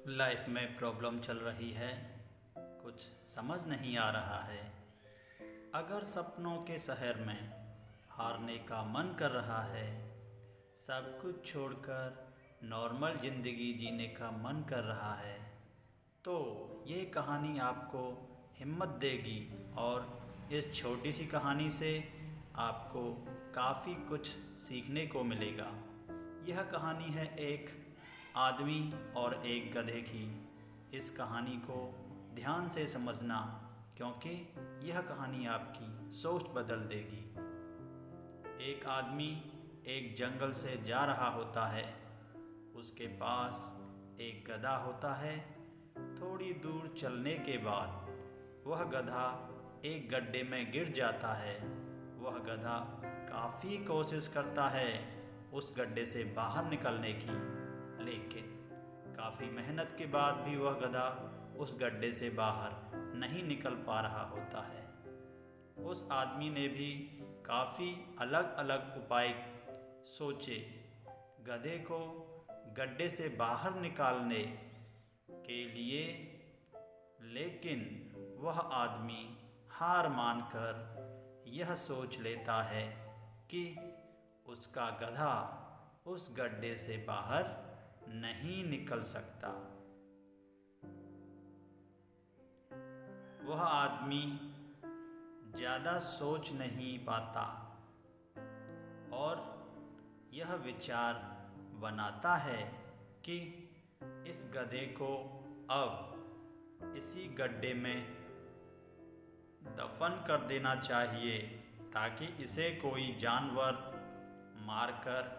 Life में problem चल रही है, कुछ समझ नहीं आ रहा है। अगर सपनों के शहर में हारने का मन कर रहा है, सब कुछ छोड़कर नॉर्मल ज़िंदगी जीने का मन कर रहा है, तो ये कहानी आपको हिम्मत देगी और इस छोटी सी कहानी से आपको काफ़ी कुछ सीखने को मिलेगा। यह कहानी है एक आदमी और एक गधे की। इस कहानी को ध्यान से समझना, क्योंकि यह कहानी आपकी सोच बदल देगी। एक आदमी एक जंगल से जा रहा होता है। उसके पास एक गधा होता है। थोड़ी दूर चलने के बाद वह गधा एक गड्ढे में गिर जाता है। वह गधा काफ़ी कोशिश करता है उस गड्ढे से बाहर निकलने की, लेकिन काफ़ी मेहनत के बाद भी वह गधा उस गड्ढे से बाहर नहीं निकल पा रहा होता है। उस आदमी ने भी काफ़ी अलग अलग उपाय सोचे गधे को गड्ढे से बाहर निकालने के लिए, लेकिन वह आदमी हार मानकर यह सोच लेता है कि उसका गधा उस गड्ढे से बाहर नहीं निकल सकता। वह आदमी ज़्यादा सोच नहीं पाता और यह विचार बनाता है कि इस गधे को अब इसी गड्ढे में दफन कर देना चाहिए, ताकि इसे कोई जानवर मारकर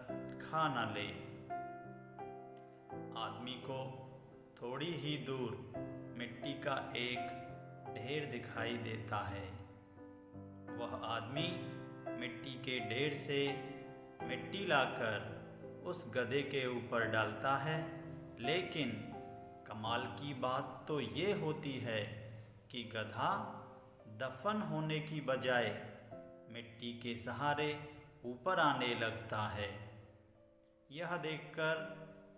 खा न ले। आदमी को थोड़ी ही दूर मिट्टी का एक ढेर दिखाई देता है। वह आदमी मिट्टी के ढेर से मिट्टी लाकर उस गधे के ऊपर डालता है, लेकिन कमाल की बात तो ये होती है कि गधा दफन होने की बजाय मिट्टी के सहारे ऊपर आने लगता है। यह देखकर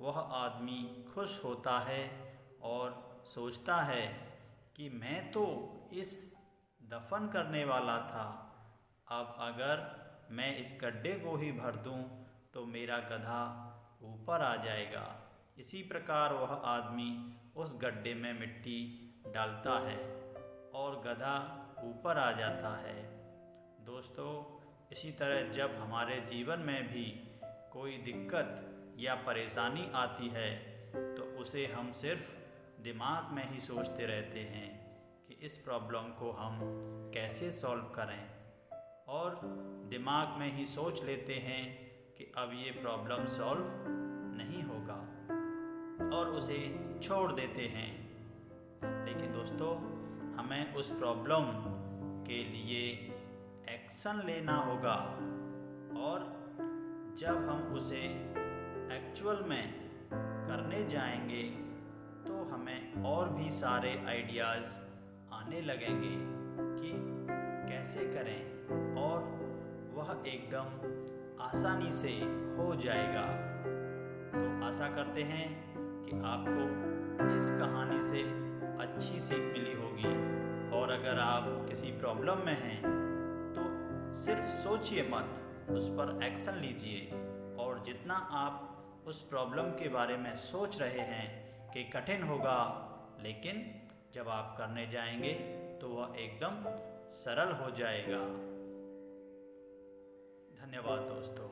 वह आदमी खुश होता है और सोचता है कि मैं तो इस दफन करने वाला था, अब अगर मैं इस गड्ढे को ही भर दूं तो मेरा गधा ऊपर आ जाएगा। इसी प्रकार वह आदमी उस गड्ढे में मिट्टी डालता है और गधा ऊपर आ जाता है। दोस्तों, इसी तरह जब हमारे जीवन में भी कोई दिक्कत या परेशानी आती है, तो उसे हम सिर्फ दिमाग में ही सोचते रहते हैं कि इस प्रॉब्लम को हम कैसे सॉल्व करें, और दिमाग में ही सोच लेते हैं कि अब ये प्रॉब्लम सॉल्व नहीं होगा और उसे छोड़ देते हैं। लेकिन दोस्तों, हमें उस प्रॉब्लम के लिए एक्शन लेना होगा, और जब हम उसे एक्चुअल में करने जाएंगे तो हमें और भी सारे आइडियाज़ आने लगेंगे कि कैसे करें, और वह एकदम आसानी से हो जाएगा। तो आशा करते हैं कि आपको इस कहानी से अच्छी सीख मिली होगी, और अगर आप किसी प्रॉब्लम में हैं तो सिर्फ सोचिए मत, उस पर एक्शन लीजिए। और जितना आप उस प्रॉब्लम के बारे में सोच रहे हैं कि कठिन होगा, लेकिन जब आप करने जाएंगे तो वह एकदम सरल हो जाएगा। धन्यवाद दोस्तों।